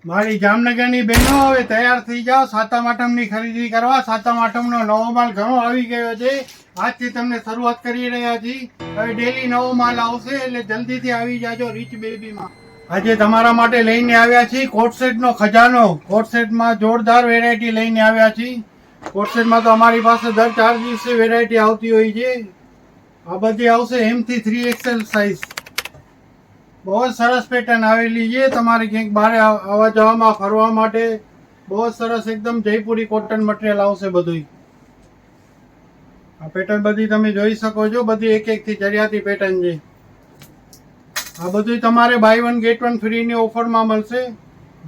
મારી જામનગરની બહેનો હવે તૈયાર થઈ જાઓ સાતમ આઠમની ખરીદી કરવા. સાતમ આઠમનો નવો માલ ઘણો આવી ગયો છે. આજથી તમને શરૂઆત કરી રહ્યા છીએ. હવે ડેલી નવો માલ આવશે એટલે જલ્દીથી આવી જાજો રીચ બેબીમાં. આજે તમારા માટે લઈને આવ્યા છીએ કોટસેટનો ખજાનો. કોટસેટમાં જોરદાર વેરાયટી લઈને આવ્યા છીએ. કોટસેટમાં તો અમારી પાસે દર 4 દિવસે વેરાયટી આવતી હોય છે. આ બધી આવશે M થી 3XL સાઇઝ. બહુ જ સરસ પેટર્ન આવેલી છે. તમારે ક્યાંક બહાર આવવા જવામાં ફરવા માટે બહુ જ સરસ એકદમ જયપુરી કોટન મટીરિયલ આવશે બધું. આ પેટર્ન બધી તમે જોઈ શકો છો. બધી એક એકથી ચડિયાતી પેટર્ન છે. આ બધું તમારે બાય 1 ગેટ 1 ફ્રીની ઓફરમાં મળશે.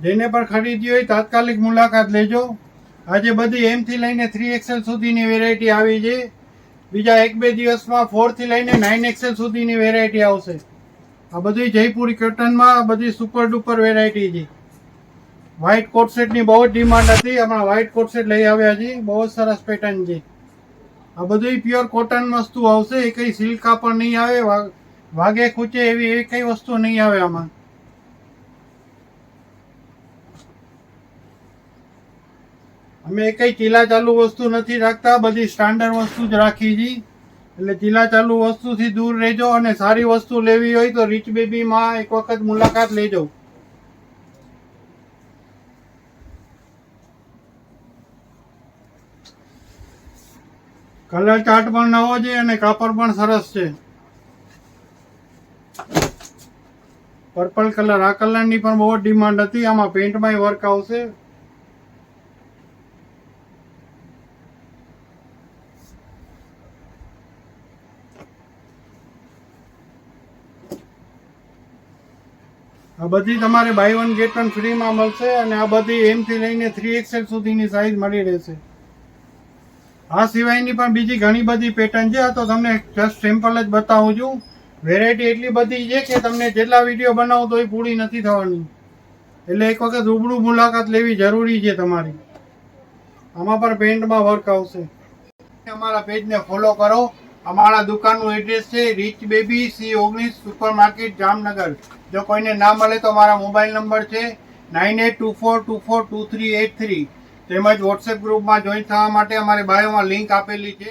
જેને પણ ખરીદી હોય તાત્કાલિક મુલાકાત લેજો. આજે બધી M થી લઈને 3XL સુધીની વેરાયટી આવી છે. બીજા 1-2 દિવસમાં 4 થી લઈને 9XL સુધીની વેરાયટી આવશે. આ બધી જયપુરી કોટનમાં બધી સુપર ડુપર વેરાયટી છે. વ્હાઇટ કોટસેટની બહુ જ ડિમાન્ડ હતી. હમણાં વ્હાઇટ કોટસેટ લઈ આવ્યા છીએ. બહુ જ સરસ પેટર્ન છે. આ બધું પ્યોર કોટન વસ્તુ આવશે. એ કઈ સિલ્ક કાપડ નહીં આવે. વાગે ખૂચે એવી કઈ વસ્તુ નહીં આવે આમાં. અમે કઈ ચીલા ચાલુ વસ્તુ નથી રાખતા. બધી સ્ટાન્ડર્ડ વસ્તુ જ રાખી છે. એટલે ચીલા ચાલુ વસ્તુથી દૂર રહેજો. અને સારી વસ્તુ લેવી હોય તો રીચ બેબીમાં એક વખત મુલાકાત લેજો. કલર ચાર્ટ પણ નવો છે અને કાપડ પણ સરસ છે. પર્પલ કલર, આ કલરની પણ બહુ ડિમાન્ડ હતી. આમાં પેન્ટમાં વર્ક આવશે. આ બધી તમારે બાય 1 ગેટ 1 ફ્રીમાં મળશે. અને આ બધી M થી લઈને 3XL સુધીની સાઇઝ મળી રહેશે. આ સિવાયની પણ બીજી ઘણી બધી પેટર્ન છે. આ તો તમને જસ્ટ સિમ્પલ જ બતાવું છું. વેરાયટી એટલી બધી છે કે તમને જેટલા વિડીયો બનાવો તો એ પૂરી નથી થવાની. એટલે એક વખત રૂબરૂ મુલાકાત લેવી જરૂરી છે તમારી. આમાં પણ પેન્ટમાં વર્ક આવશે. અમારા પેજને ફોલો કરો. અમારા દુકાનનું એડ્રેસ છે rich baby C19 supermarket Jamnagar. જો કોઈને ના મળે તો મારા મોબાઈલ નંબર છે 9824242383. તેમજ વોટ્સએપ ગ્રુપમાં જોઈન થવા માટે અમારી બાયોમાં લિંક આપેલી છે.